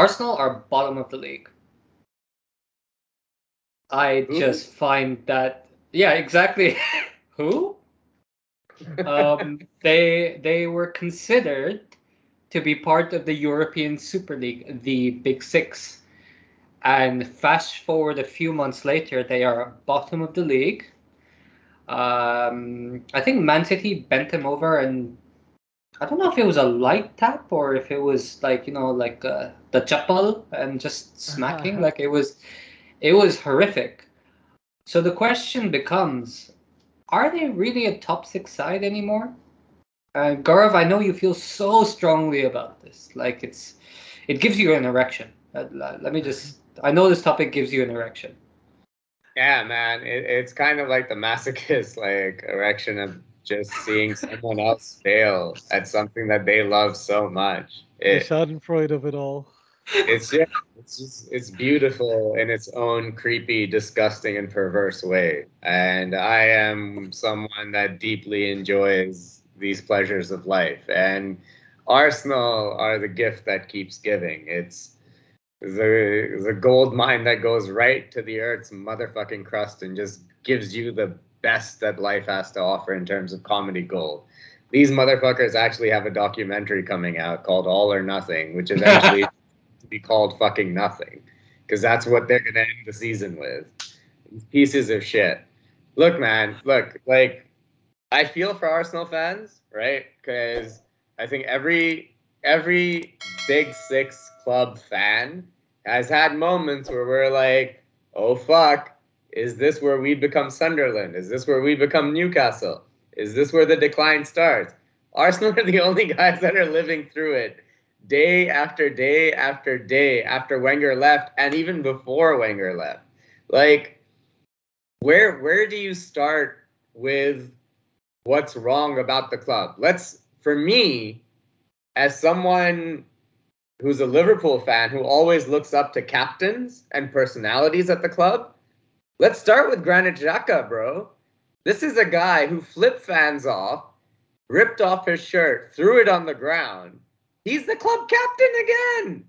Arsenal are bottom of the league. I just find that, yeah, exactly. Who? They were considered to be part of the European Super League, the Big Six. And fast forward a few months later, they are bottom of the league. I think Man City bent them over, and I don't know if it was a light tap or if it was like, like the chapal and just smacking. Like it was horrific. So the question becomes, are they really a top six side anymore? Gaurav, I know you feel so strongly about this. Like it gives you an erection. Let me just. I know this topic gives you an erection. Yeah, man, it's kind of like the masochist like erection of just seeing someone else fail at something that they love so much. The Schadenfreude of it all. It's beautiful in its own creepy, disgusting, and perverse way. And I am someone that deeply enjoys these pleasures of life. And Arsenal are the gift that keeps giving. It's the gold mine that goes right to the earth's motherfucking crust and just gives you the best that life has to offer in terms of comedy gold. These motherfuckers actually have a documentary coming out called All or Nothing, which eventually to be called fucking nothing, because that's what they're gonna end the season with. These pieces of shit. Look, man, like I feel for Arsenal fans, right? Because I think every Big Six club fan has had moments where we're like, oh fuck, is this where we become Sunderland? Is this where we become Newcastle? Is this where the decline starts? Arsenal are the only guys that are living through it day after day after day after Wenger left, and even before Wenger left. Like, where do you start with what's wrong about the club? For me, as someone who's a Liverpool fan who always looks up to captains and personalities at the club, let's start with Granit Xhaka, bro. This is a guy who flipped fans off, ripped off his shirt, threw it on the ground. He's the club captain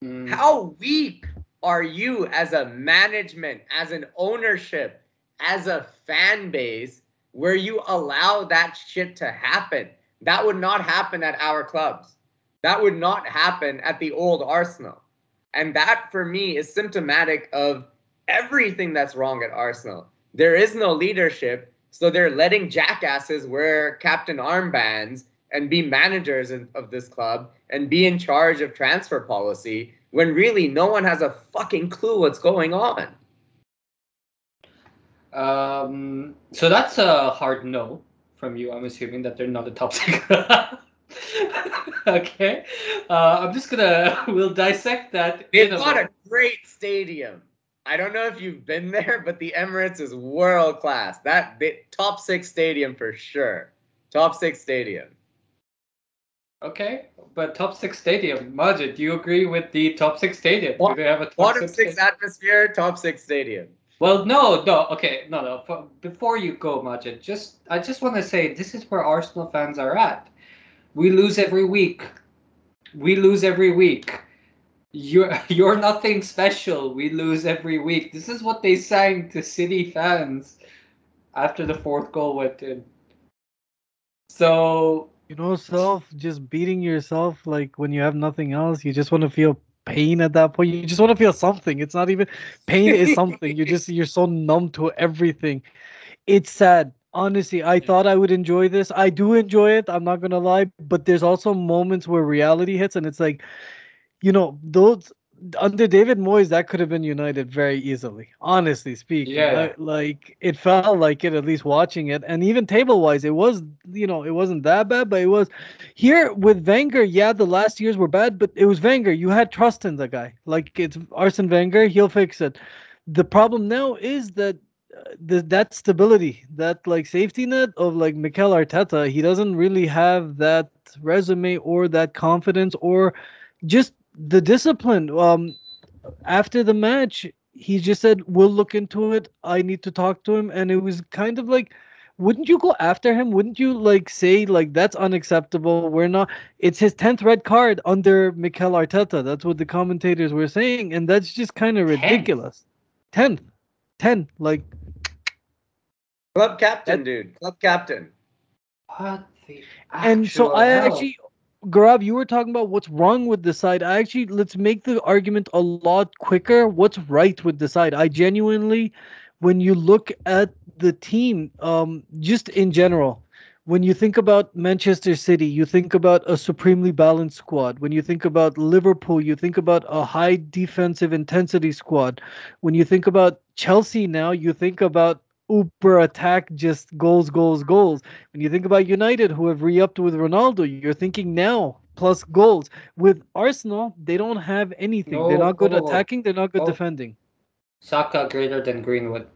again. How weak are you as a management, as an ownership, as a fan base, where you allow that shit to happen? That would not happen at our clubs. That would not happen at the old Arsenal. And that, for me, is symptomatic of everything that's wrong at Arsenal. There is no leadership, so they're letting jackasses wear captain armbands and be managers of this club and be in charge of transfer policy when really no one has a fucking clue what's going on. So that's a hard no from you. I'm assuming that they're not a top six. Okay. I'm just we'll dissect that. They've got a great stadium. I don't know if you've been there, but the Emirates is world class. Top six stadium for sure. Top six stadium. Okay, but top six stadium. Majid, do you agree with the top six stadium? Do they have a top bottom six atmosphere, top six stadium? Well, no. Okay, no. Before you go, Majid, I just want to say this is where Arsenal fans are at. We lose every week. You're nothing special. We lose every week. This is what they sang to City fans after the fourth goal went in. So, just beating yourself, like when you have nothing else, you just want to feel pain at that point. You just want to feel something. It's not even pain is something. You're so numb to everything. It's sad. Honestly, I thought I would enjoy this. I do enjoy it. I'm not gonna lie, but there's also moments where reality hits, and it's like, those under David Moyes, that could have been United very easily. Honestly speaking, yeah, it felt like it, at least watching it, and even table wise, it was, it wasn't that bad, but it was here with Wenger. Yeah, the last years were bad, but it was Wenger. You had trust in the guy. Like, it's Arsene Wenger. He'll fix it. The problem now is that that stability, that like safety net of like Mikel Arteta, he doesn't really have that resume or that confidence or just the discipline. After the match, he just said, "We'll look into it. I need to talk to him." And it was kind of like wouldn't you go after him? Wouldn't you like say like that's unacceptable? We're not. It's his 10th red card under Mikel Arteta. That's what the commentators were saying, and that's just kind of 10th. ridiculous. 10th, 10. Like Club captain, dude. Club captain. What the And so actual I hell? actually, Gaurav, you were talking about what's wrong with the side. Let's make the argument a lot quicker. What's right with the side? I genuinely, when you look at the team, just in general, when you think about Manchester City, you think about a supremely balanced squad. When you think about Liverpool, you think about a high defensive intensity squad. When you think about Chelsea now, you think about uber attack, just goals, goals, goals. When you think about United, who have re-upped with Ronaldo, you're thinking now plus goals. With Arsenal, they don't have anything. They're not good No. attacking. They're not good Oh. defending. Saka greater than Greenwood.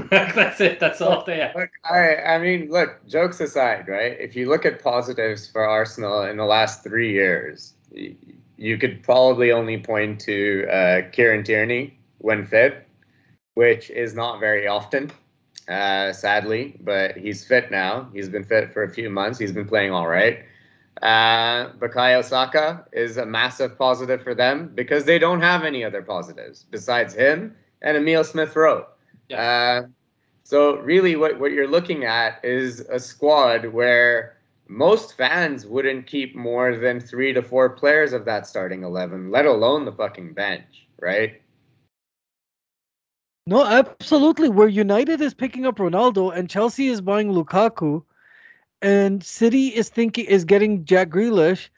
That's it. That's all they have. Look, I mean, look, jokes aside, right? If you look at positives for Arsenal in the last 3 years, you could probably only point to Kieran Tierney when fit, which is not very often, sadly, but he's fit now. He's been fit for a few months. He's been playing all right. Bukayo Saka is a massive positive for them because they don't have any other positives besides him and Emile Smith-Rowe. Yeah. So really what you're looking at is a squad where most fans wouldn't keep more than 3 to 4 players of that starting 11, let alone the fucking bench, right? No, absolutely. Where United is picking up Ronaldo and Chelsea is buying Lukaku, and City is getting Jack Grealish,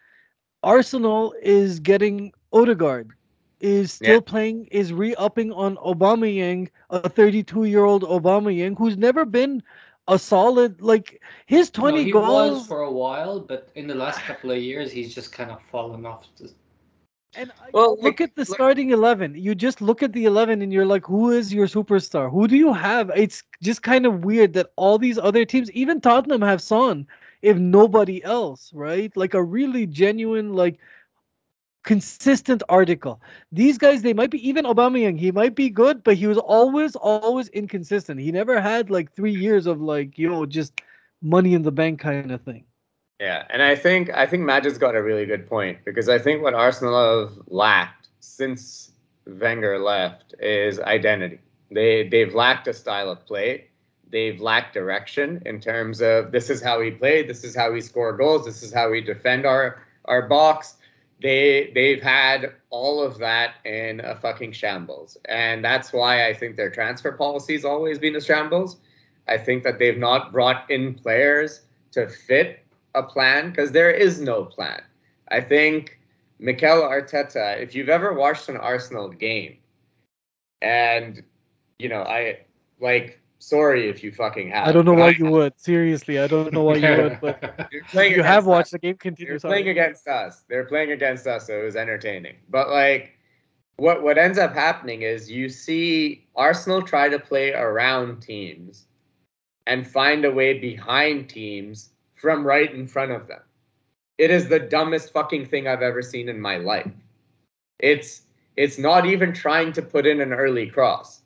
Arsenal is getting Odegaard, is still playing, is re-upping on Aubameyang, a 32-year-old Aubameyang who's never been a solid, like his 20 he goals. was for a while, but in the last couple of years, he's just kind of fallen off. And Look at the starting 11. You just look at the 11 and you're like, who is your superstar? Who do you have? It's just kind of weird that all these other teams, even Tottenham, have Son, if nobody else, right? Like a really genuine, like consistent article. These guys, they might be, even Aubameyang, he might be good, but he was always inconsistent. He never had like 3 years of like, just money in the bank kind of thing. Yeah, and I think Majid's got a really good point because I think what Arsenal have lacked since Wenger left is identity. They've lacked a style of play. They've lacked direction in terms of this is how we play, this is how we score goals, this is how we defend our box. They've had all of that in a fucking shambles, and that's why I think their transfer policy's always been a shambles. I think that they've not brought in players to fit a plan because there is no plan. I think Mikel Arteta, if you've ever watched an Arsenal game, and sorry if you fucking have. I don't know why you would. Seriously, I don't know why you would. But you have watched the game. Continue. They're playing against us. They're playing against us, so it was entertaining. But like, what ends up happening is you see Arsenal try to play around teams and find a way behind teams from right in front of them. It is the dumbest fucking thing I've ever seen in my life. It's not even trying to put in an early cross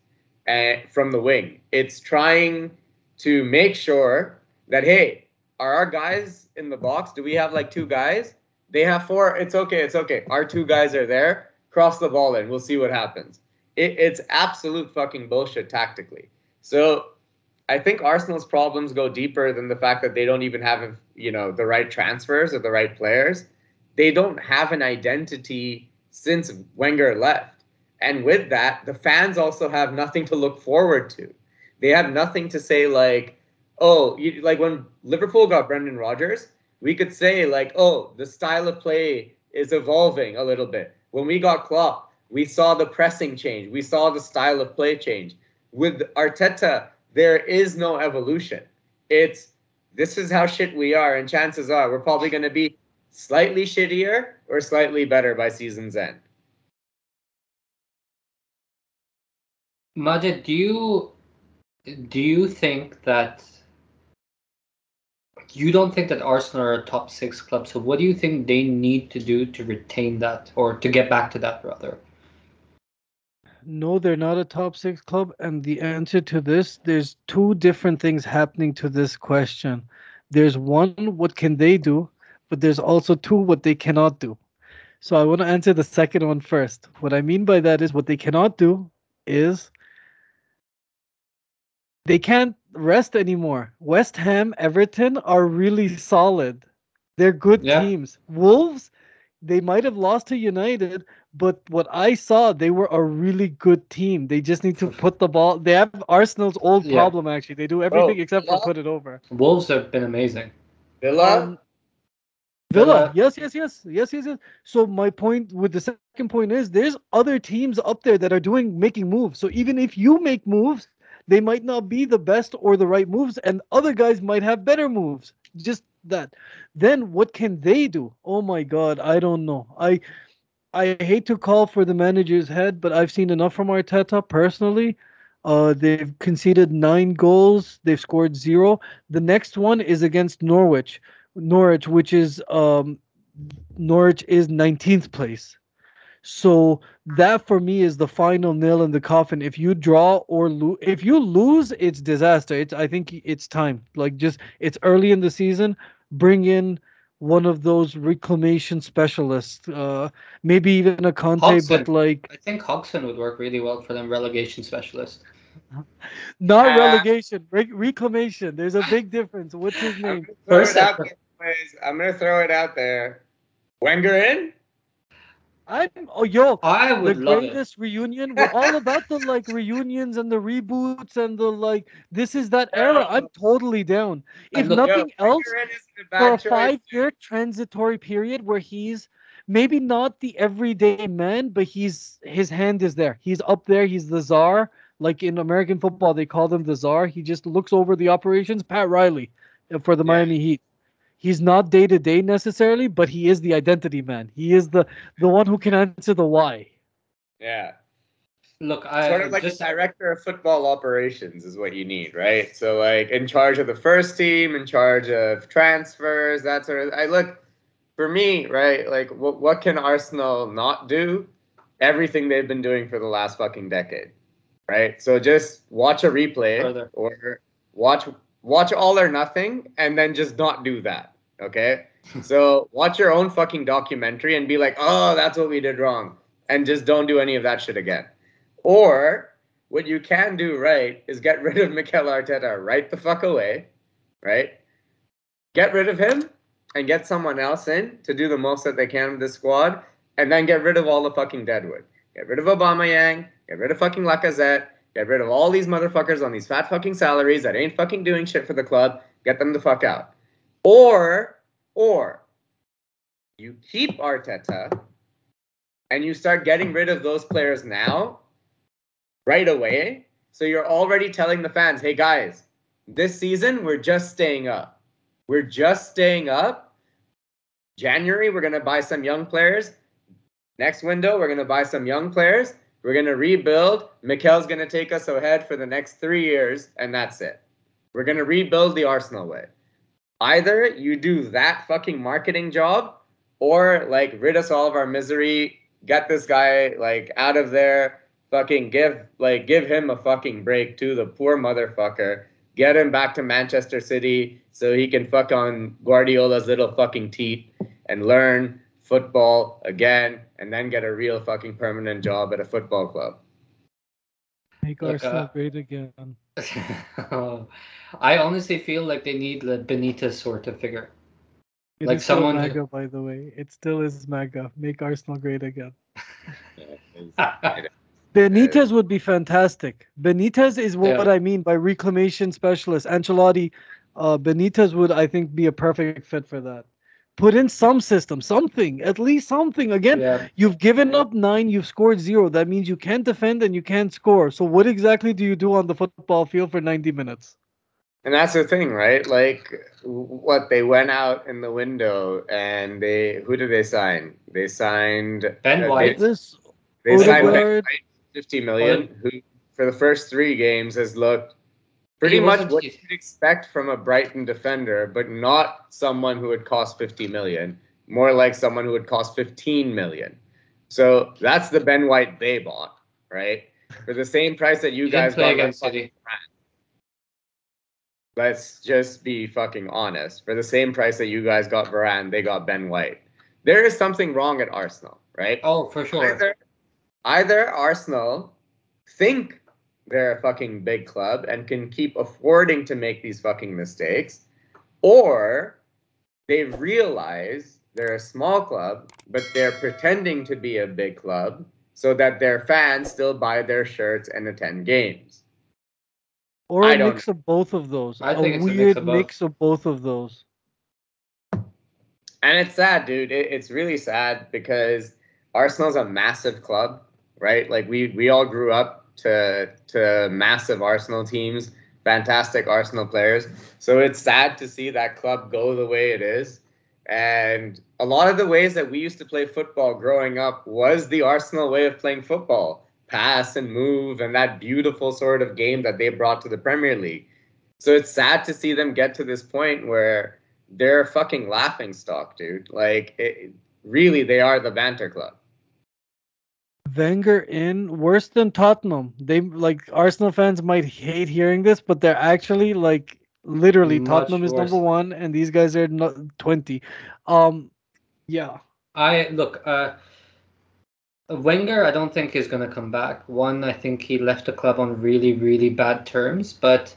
from the wing. It's trying to make sure that, hey, are our guys in the box? Do we have like 2 guys? They have 4. It's okay. Our 2 guys are there. Cross the ball in. We'll see what happens. It's absolute fucking bullshit tactically. So I think Arsenal's problems go deeper than the fact that they don't even have, the right transfers or the right players. They don't have an identity since Wenger left. And with that, the fans also have nothing to look forward to. They have nothing to say like, like when Liverpool got Brendan Rodgers, we could say like, the style of play is evolving a little bit. When we got Klopp, we saw the pressing change. We saw the style of play change. With Arteta, there is no evolution. This is how shit we are, and chances are we're probably going to be slightly shittier or slightly better by season's end. Majid, do you think that you don't think that Arsenal are a top 6 club? So what do you think they need to do to retain that, or to get back to that rather? No, they're not a top six club. And the answer to this, there's two different things happening to this question. There's one, what can they do? But there's also two, what they cannot do. So I want to answer the second one first. What I mean by that is what they cannot do is they can't rest anymore. West Ham, Everton are really solid. They're good Yeah. teams. Wolves, they might have lost to United, but what I saw, they were a really good team. They just need to put the ball. They have Arsenal's old Yeah. problem actually. They do Oh, everything except for Villa? put it over. Wolves have been amazing. Villa? Um, Villa, Villa. yes. So my point with the second point is there's other teams up there that are making moves. So even if you make moves, they might not be the best or the right moves, and other guys might have better moves. Just that. Then what can they do? Oh my God, I don't know. I hate to call for the manager's head, but I've seen enough from Arteta personally. They've conceded 9 goals. They've scored zero. The next one is against Norwich, which is Norwich is 19th place. So that for me is the final nail in the coffin. If you draw or lose, if you lose, it's disaster. I think it's time. Like just it's early in the season. Bring in one of those reclamation specialists. Maybe even a Conte, but Hodgson. like I think Hodgson would work really well for them, relegation specialist. not Uh, relegation, reclamation. There's a big difference. What's his I'm name? gonna throw First, it out there, boys. I'm gonna throw it out there. Wenger in? Yo, I the would love it. greatest reunion. We're all about the like reunions and the reboots and the like. This is that era. I'm Yo, totally down. If And look, yo, nothing else, Wenger in isn't a for a bad choice. 5 year transitory period where he's maybe not the everyday man, but his hand is there. He's up there. He's the czar. Like in American football, they call him the czar. He just looks over the operations. Pat Riley for the Yeah, Miami Heat. He's not day to day necessarily, but he is the identity man. He is the one who can answer the why. yeah. look, Sort I of like a just director of football operations is what you need, right? So like in charge of the first team, in charge of transfers, that sort of. I look for me, right? Like what can Arsenal not do? Everything they've been doing for the last fucking decade, right? So just watch a replay further. or watch watch all or nothing, and then just not do that. Okay. So watch your own fucking documentary and be like, oh, that's what we did wrong, and just don't do any of that shit again. Or what you can do right is get rid of Mikel Arteta right the fuck away, right? Get rid of him and get someone else in to do the most that they can with this squad, and then get rid of all the fucking deadwood. Get rid of Aubameyang, get rid of fucking Lacazette, get rid of all these motherfuckers on these fat fucking salaries that ain't fucking doing shit for the club. Get them the fuck out. Or you keep Arteta and you start getting rid of those players now right away. So you're already telling the fans, hey guys, this season we're just staying up. We're just staying up. January, we're going to buy some young players. Next window, we're going to buy some young players. We're going to rebuild. Mikel's going to take us ahead for the next 3 years, and that's it. We're going to rebuild the Arsenal way. Either you do that fucking marketing job or like rid us all of our misery, get this guy like out of there, fucking give him a fucking break too, the poor motherfucker. Get him back to Manchester City so he can fuck on Guardiola's little fucking teeth and learn football again and then get a real fucking permanent job at a football club. Make Look, Arsenal great again. I honestly feel like they need the Benitez sort of figure. It Like is still someone MAGA, by the way. It still is MAGA. Make Arsenal great again. Benitez would be fantastic. Benitez is what Yeah. I mean by reclamation specialist. Ancelotti, Benitez would, I think, be a perfect fit for that. Put in some system, something, at least something. Again, Yeah. you've given up 9, you've scored 0. That means you can't defend and you can't score. So what exactly do you do on the football field for 90 minutes? And that's the thing, right? Like, what they went out in the window and who did they sign? They signed Ben White. They signed Ben Odegaard. White, 50 million, who for the first 3 games has looked pretty He much wasn't- what you'd expect from a Brighton defender, but not someone who would cost 50 million. More like someone who would cost 15 million. So that's the Ben White they bought, right? For the same price that you He didn't guys play got against City. Let's just be fucking honest. For the same price that you guys got Varane, they got Ben White. There is something wrong at Arsenal, right? Oh, for sure. Either Arsenal think they're a fucking big club and can keep affording to make these fucking mistakes, or they realize they're a small club, but they're pretending to be a big club so that their fans still buy their shirts and attend games. Or a mix of both of those. I A think it's a weird mix mix of both of those. And it's sad, dude. It's really sad because Arsenal's a massive club, right? Like we all grew up to massive Arsenal teams, fantastic Arsenal players. So it's sad to see that club go the way it is. And a lot of the ways that we used to play football growing up was the Arsenal way of playing football. Pass and move and that beautiful sort of game that they brought to the Premier League. So it's sad to see them get to this point where they're a fucking laughing stock, dude. Like, really, they are the banter club. Wenger in worse than Tottenham. They like Arsenal fans might hate hearing this, but they're actually like literally Tottenham is number 1 and these guys are 20. Yeah. Wenger, I don't think is going to come back. One, I think he left the club on really, really bad terms, but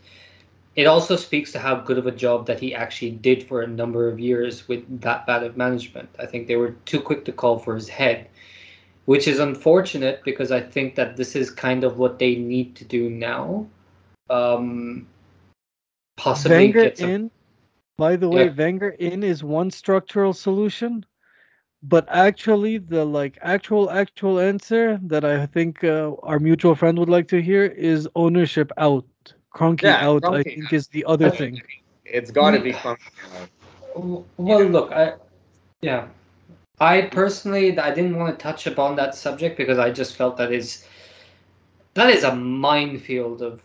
it also speaks to how good of a job that he actually did for a number of years with that bad of management. I think they were too quick to call for his head, which is unfortunate because I think that this is kind of what they need to do now. Possibly Wenger get some... in. By the way, Wenger in is one structural solution, but actually the actual answer that I think our mutual friend would like to hear is ownership out. Kroenke out, Kroenke I think, is the other thing. It's got to be Kroenke out. Well, look, I personally, I didn't want to touch upon that subject because I just felt that is a minefield of,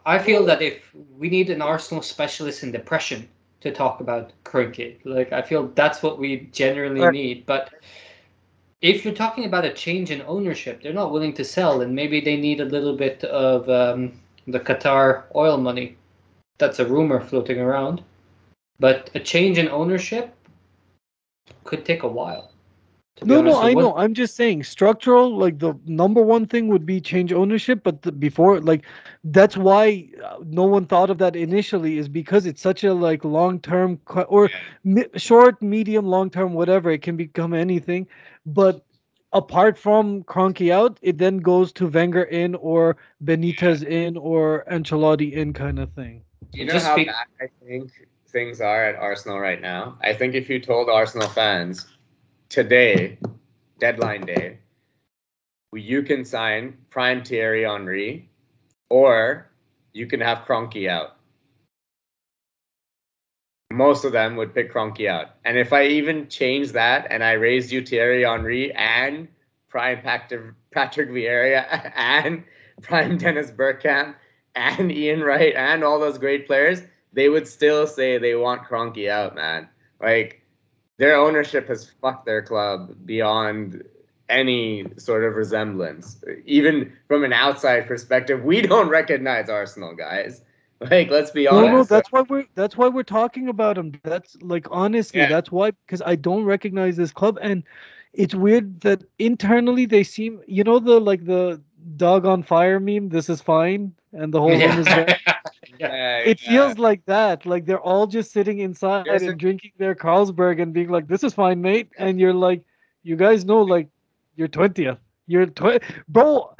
I feel that if we need an Arsenal specialist in depression to talk about Kroenke, I feel that's what we generally need. But if you're talking about a change in ownership, they're not willing to sell, and maybe they need a little bit of the Qatar oil money. That's a rumor floating around. But a change in ownership could take a while. No, I know. I'm just saying structural, the number one thing would be change ownership, but before, that's why no one thought of that initially, is because it's such a long-term or short, medium, long-term, whatever. It can become anything. But apart from Kroenke out, it then goes to Wenger in or Benitez in or Ancelotti in kind of thing. You know how bad I think things are at Arsenal right now? I think if you told Arsenal fans today, deadline day, you can sign prime Thierry Henry or you can have Kroenke out, most of them would pick Kroenke out. And if I even change that and I raised you Thierry Henry and prime Patrick Vieira and prime Dennis Bergkamp and Ian Wright and all those great players, they would still say they want Kroenke out, man. Their ownership has fucked their club beyond any sort of resemblance. Even from an outside perspective, we don't recognize Arsenal, guys. Let's be honest. No, that's why we're talking about them. That's honestly, that's why, because I don't recognize this club, and it's weird that internally they seem, the dog on fire meme. This is fine, and the whole room is there. It feels like that. They're all just sitting inside and drinking their Carlsberg and being like, "This is fine, mate." And you're like, "You guys know, you're 20th. Bro."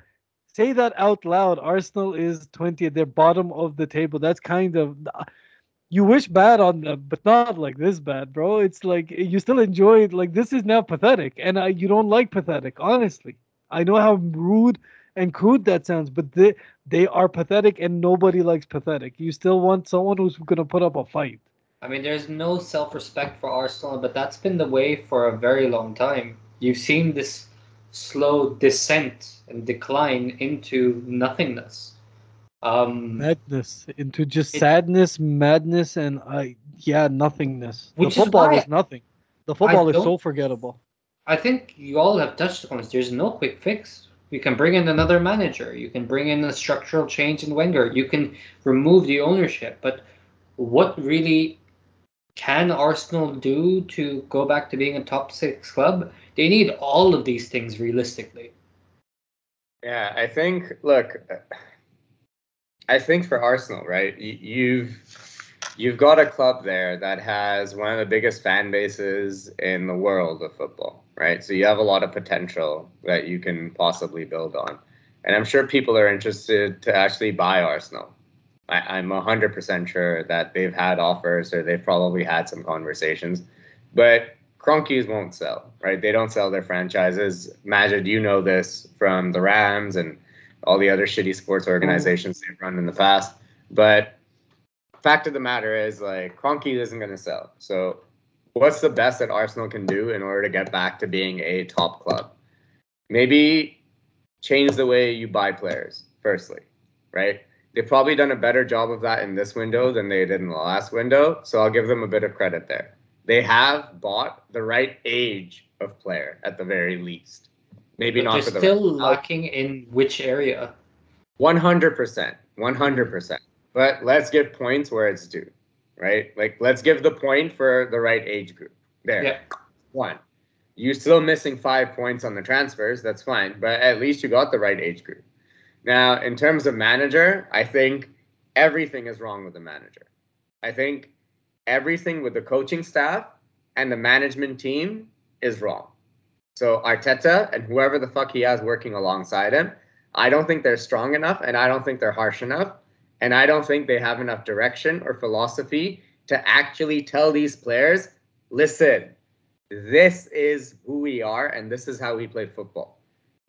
Say that out loud. Arsenal is 20th. They're bottom of the table. That's kind of, you wish bad on them, but not like this bad, bro. It's you still enjoy it. This is now pathetic, and you don't like pathetic. Honestly, I know how rude and crude that sounds, but they are pathetic, and nobody likes pathetic. You still want someone who's gonna put up a fight. I mean, there's no self-respect for Arsenal, but that's been the way for a very long time. You've seen this slow descent and decline into nothingness. Madness, into just sadness, madness, and nothingness. The football is nothing. The football is so forgettable. I think you all have touched on this. There's no quick fix You can bring in another manager. You can bring in a structural change in Wenger. You can remove the ownership. But what really can Arsenal do to go back to being a top six club? They need all of these things realistically. Yeah, I think. Look, I think for Arsenal, right? You've got a club there that has one of the biggest fan bases in the world of football, right? So you have a lot of potential that you can possibly build on. And I'm sure people are interested to actually buy Arsenal. I'm 100% sure that they've had offers or they've probably had some conversations. But Cronkies won't sell, right? They don't sell their franchises. Majid, you know this from the Rams and all the other shitty sports organizations they've run in the past. But fact of the matter is, like, Kroenke isn't going to sell. So what's the best that Arsenal can do in order to get back to being a top club? Maybe change the way you buy players, firstly, right? They've probably done a better job of that in this window than they did in the last window, so I'll give them a bit of credit there. They have bought the right age of player at the very least. Maybe But not for they're the still lacking in which area? 100%. 100%. But let's give points where it's due, right? Like, let's give the point for the right age group. There. Yeah. 1. You're still missing 5 points on the transfers. That's fine. But at least you got the right age group. Now, in terms of manager, I think everything is wrong with the manager. I think everything with the coaching staff and the management team is wrong. So Arteta and whoever the fuck he has working alongside him, I don't think they're strong enough, and I don't think they're harsh enough, and I don't think they have enough direction or philosophy to actually tell these players, listen, this is who we are, and this is how we play football.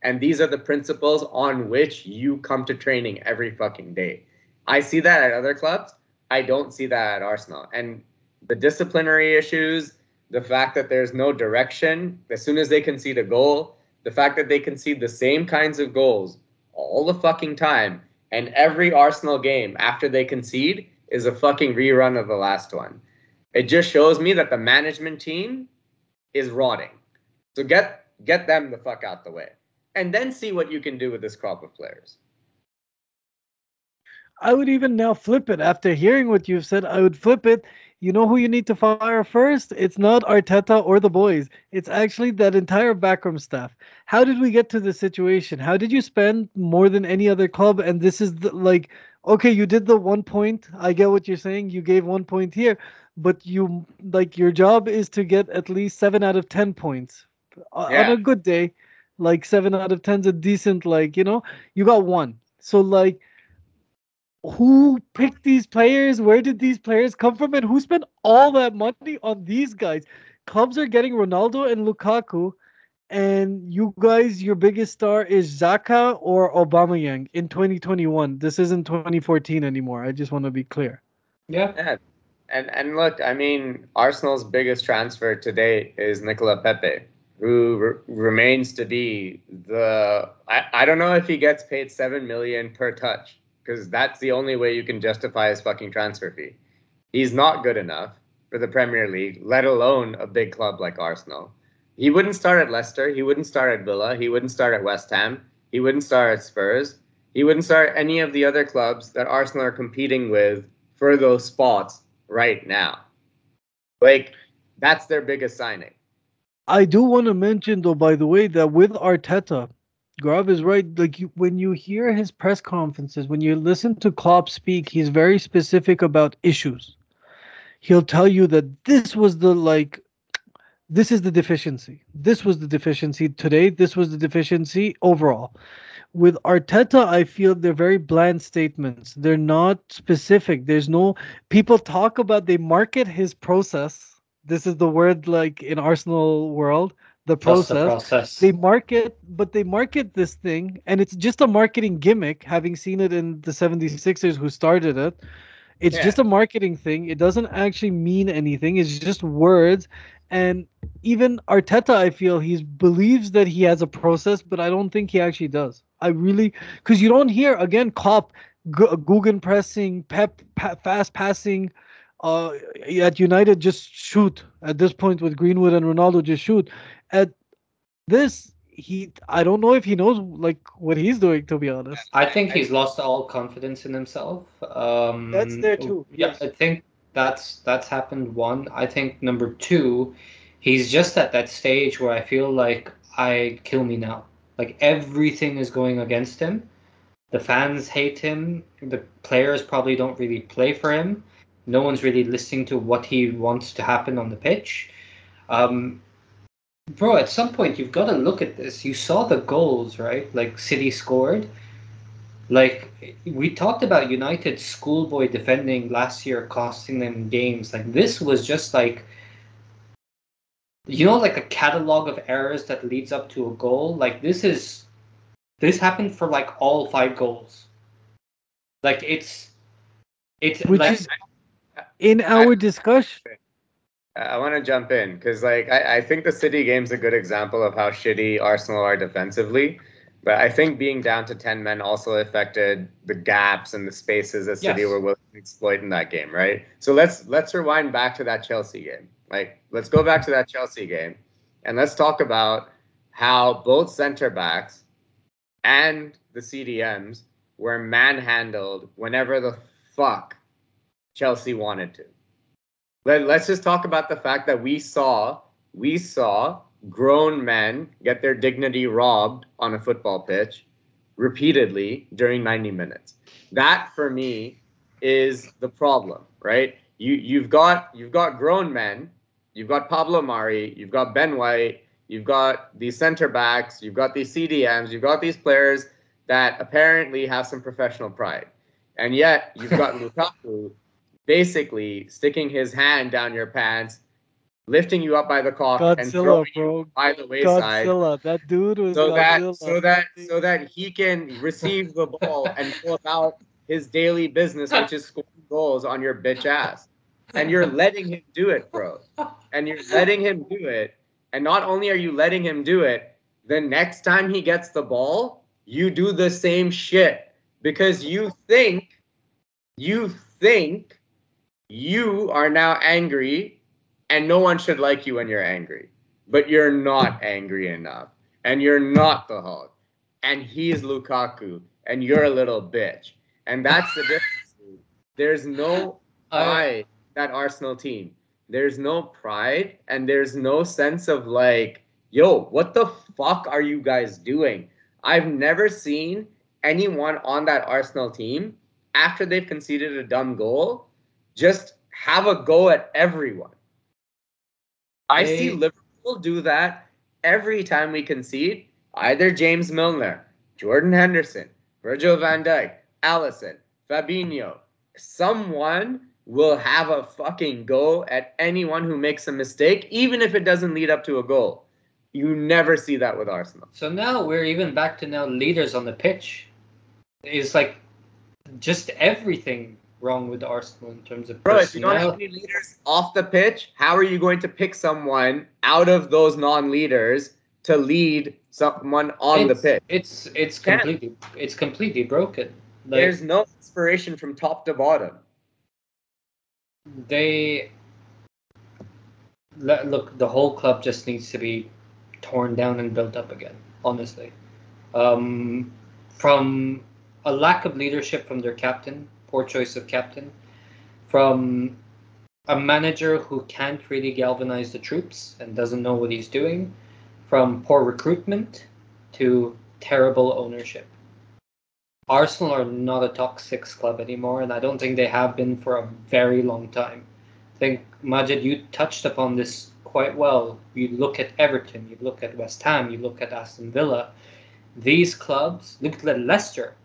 And these are the principles on which you come to training every fucking day. I see that at other clubs. I don't see that at Arsenal. And the disciplinary issues, the fact that there's no direction, as soon as they concede a goal, the fact that they concede the same kinds of goals all the fucking time, and every Arsenal game after they concede is a fucking rerun of the last one. It just shows me that the management team is rotting. So get them the fuck out the way. And then see what you can do with this crop of players. I would even now flip it. After hearing what you've said, I would flip it. You know who you need to fire first? It's not Arteta or the boys. It's actually that entire backroom staff. How did we get to this situation? How did you spend more than any other club? And this is like, okay, you did the 1 point. I get what you're saying. You gave 1 point here, but you like your job is to get at least 7 out of 10 points on a good day. Like 7 out of 10's a decent, like, you got 1. So like, who picked these players? Where did these players come from? And who spent all that money on these guys? Clubs are getting Ronaldo and Lukaku, and you guys, your biggest star is Xhaka or Aubameyang in 2021. This isn't 2014 anymore. I just want to be clear. Yeah. And look, I mean, Arsenal's biggest transfer today is Nicola Pepe, who remains to be I don't know if he gets paid 7 million per touch, because that's the only way you can justify his fucking transfer fee. He's not good enough for the Premier League, let alone a big club like Arsenal. He wouldn't start at Leicester. He wouldn't start at Villa. He wouldn't start at West Ham. He wouldn't start at Spurs. He wouldn't start any of the other clubs that Arsenal are competing with for those spots right now. Like, that's their biggest signing. I do want to mention, though, by the way, that with Arteta, Gaurav is right. Like when you hear his press conferences, when you listen to Klopp speak, he's very specific about issues. He'll tell you that this is the deficiency. This was the deficiency today. This was the deficiency overall. With Arteta, I feel they're very bland statements. They're not specific. There's no people talk about. They market his process. This is the word like in Arsenal world. The process. They market this thing, and it's just a marketing gimmick, having seen it in the 76ers who started it. It's just a marketing thing. It doesn't actually mean anything. It's just words. And even Arteta, I feel he believes that he has a process, but I don't think he actually does. Because you don't hear, again, Klopp, Guggen pressing, Pep, fast passing, at United, just shoot. At this point with Greenwood and Ronaldo, just shoot. At this, I don't know if he knows like what he's doing, to be honest. I think he's lost all confidence in himself. That's there too. Yeah, Yes. I think that's happened. One, I think number two, he's just at that stage where I feel like I kill me now. Like everything is going against him. The fans hate him. The players probably don't really play for him. No one's really listening to what he wants to happen on the pitch. Um, Bro, at some point you've got to look at this. You saw the goals, right? Like City scored. Like we talked about United schoolboy defending last year costing them games. Like this was just like like a catalog of errors that leads up to a goal. Like this happened for like all five goals. Like it's Which like is in our discussion. I want to jump in because, like, I think the City game's a good example of how shitty Arsenal are defensively. But I think being down to 10 men also affected the gaps and the spaces that City yes. were willing to exploit in that game, right? So let's rewind back to that Chelsea game. Like, let's go back to that Chelsea game and let's talk about how both center backs and the CDMs were manhandled whenever the fuck Chelsea wanted to. Let's just talk about the fact that we saw grown men get their dignity robbed on a football pitch repeatedly during 90 minutes. That for me is the problem, right? You've got grown men, you've got Pablo Mari, you've got Ben White, you've got these center backs, you've got these CDMs, you've got these players that apparently have some professional pride. And yet you've got Lukaku basically sticking his hand down your pants, lifting you up by the cock, and throwing you by the wayside. Godzilla. That dude was so that he can receive the ball and go about his daily business, which is scoring goals on your bitch ass. And you're letting him do it, bro. And you're letting him do it. And not only are you letting him do it, the next time he gets the ball, you do the same shit because you think you are now angry and no one should like you when you're angry. But you're not angry enough. And you're not the Hulk. And he's Lukaku. And you're a little bitch. And that's the difference. There's no pride that Arsenal team. There's no pride and there's no sense of like, yo, what the fuck are you guys doing? I've never seen anyone on that Arsenal team, after they've conceded a dumb goal, just have a go at everyone. I see Liverpool do that every time we concede. Either James Milner, Jordan Henderson, Virgil van Dijk, Alisson, Fabinho. Someone will have a fucking go at anyone who makes a mistake, even if it doesn't lead up to a goal. You never see that with Arsenal. So now we're even back to now leaders on the pitch. It's like just everything wrong with Arsenal in terms of Bro, if you don't have any leaders off the pitch, how are you going to pick someone out of those non-leaders to lead someone on the pitch? It's completely broken. Like, there's no inspiration from top to bottom. Look, the whole club just needs to be torn down and built up again, honestly. From a lack of leadership from their captain, poor choice of captain, from a manager who can't really galvanize the troops and doesn't know what he's doing, from poor recruitment to terrible ownership. Arsenal are not a top 6 club anymore, and I don't think they have been for a very long time. I think, Majid, you touched upon this quite well. You look at Everton, you look at West Ham, you look at Aston Villa. These clubs, look at Leicester,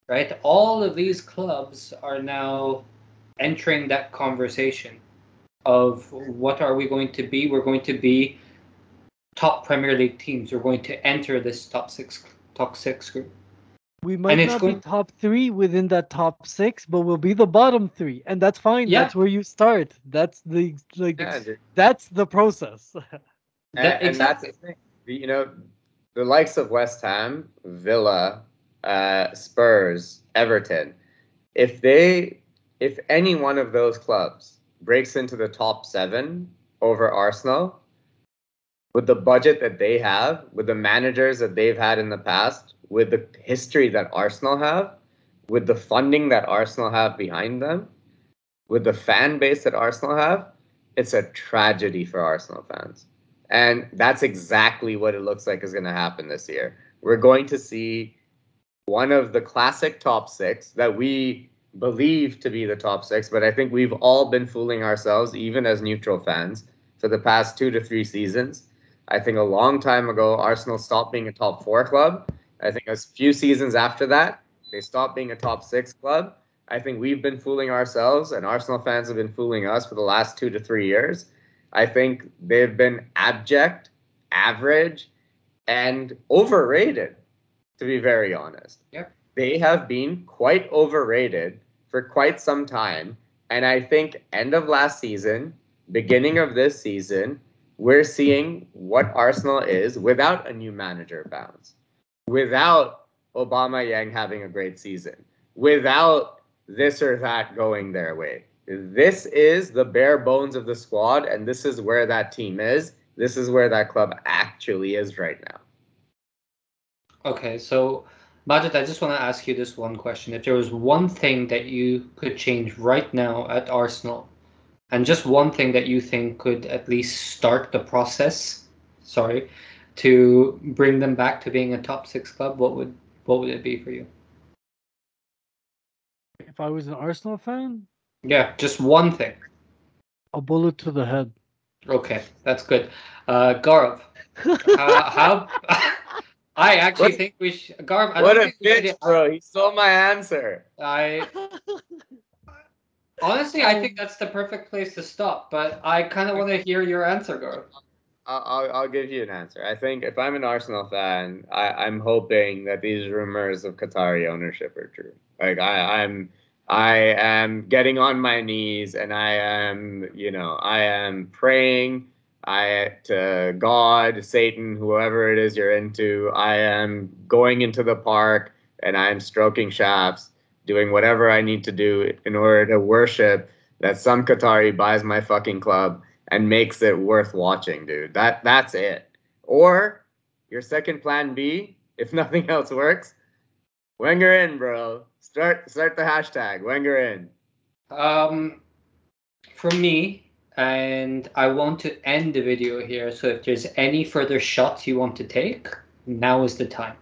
right? All of these clubs are now entering that conversation of what are we going to be? We're going to be top Premier League teams. We're going to enter this top six group. We might not be top 3 within that top 6, but we'll be the bottom 3, and that's fine. Yeah. That's where you start. That's the that's the process. And that's the thing. You know, the likes of West Ham, Villa, Spurs, Everton, if any one of those clubs breaks into the top 7 over Arsenal, with the budget that they have, with the managers that they've had in the past, with the history that Arsenal have, with the funding that Arsenal have behind them, with the fan base that Arsenal have, it's a tragedy for Arsenal fans. And that's exactly what it looks like is going to happen this year. We're going to see one of the classic top six that we believe to be the top six, but I think we've all been fooling ourselves, even as neutral fans, for the past 2 to 3 seasons. I think a long time ago, Arsenal stopped being a top 4 club. I think a few seasons after that, they stopped being a top 6 club. I think we've been fooling ourselves, and Arsenal fans have been fooling us for the last 2 to 3 years. I think they've been abject, average, and overrated, to be very honest. Yep. They have been quite overrated for quite some time. And I think end of last season, beginning of this season, we're seeing what Arsenal is without a new manager bounce, without Aubameyang having a great season, without this or that going their way. This is the bare bones of the squad, and this is where that team is. This is where that club actually is right now. Okay, so Majid, I just want to ask you this one question. If there was one thing that you could change right now at Arsenal, and just one thing that you think could at least start the process, to bring them back to being a top 6 club, what would it be for you? If I was an Arsenal fan, Yeah, just one thing. a bullet to the head. Okay, that's good. Gaurav, how I actually think we should. Gaurav, What a bitch, bro! He stole my answer. Honestly, I think that's the perfect place to stop. But I kind of want to hear your answer, Gaurav. I'll give you an answer. I think if I'm an Arsenal fan, I'm hoping that these rumors of Qatari ownership are true. Like I am getting on my knees and I am praying to God, Satan, whoever it is you're into. I am going into the park and I'm stroking shafts, doing whatever I need to do in order to worship that some Qatari buys my fucking club and makes it worth watching, dude. That's it. Or your second plan B, if nothing else works, Wenger in, bro. Start the hashtag Wenger in. For me, and I want to end the video here. So if there's any further shots you want to take, now is the time.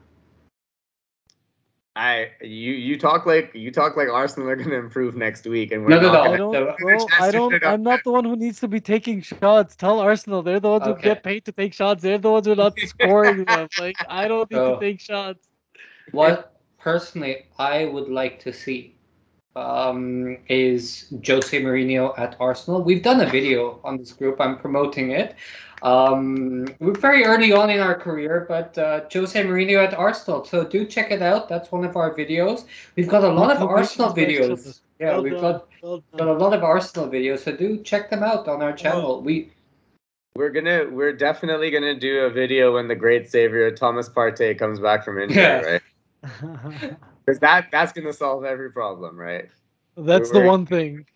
You talk like Arsenal are gonna improve next week, and I'm not the one who needs to be taking shots. Tell Arsenal they're the ones who get paid to take shots. They're the ones who are not scoring them. Like I don't need to take shots. What personally I would like to see is Jose Mourinho at Arsenal. We've done a video on this group. I'm promoting it. We're very early on in our career, but Jose Mourinho at Arsenal. So do check it out. That's one of our videos. We've got a lot of Arsenal videos. Yeah, we've got a lot of Arsenal videos. So do check them out on our channel. We're definitely gonna do a video when the great savior Thomas Partey comes back from injury, right? Because that's gonna solve every problem, right? That's the one thing.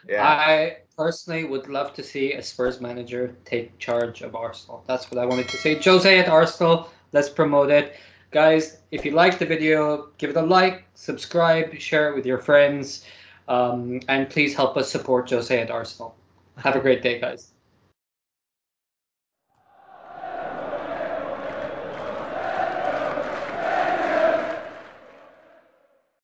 Yeah. I personally would love to see a Spurs manager take charge of Arsenal. That's what I wanted to say. Jose at Arsenal, let's promote it. Guys, if you liked the video, give it a like, subscribe, share it with your friends, and please help us support Jose at Arsenal. Have a great day, guys.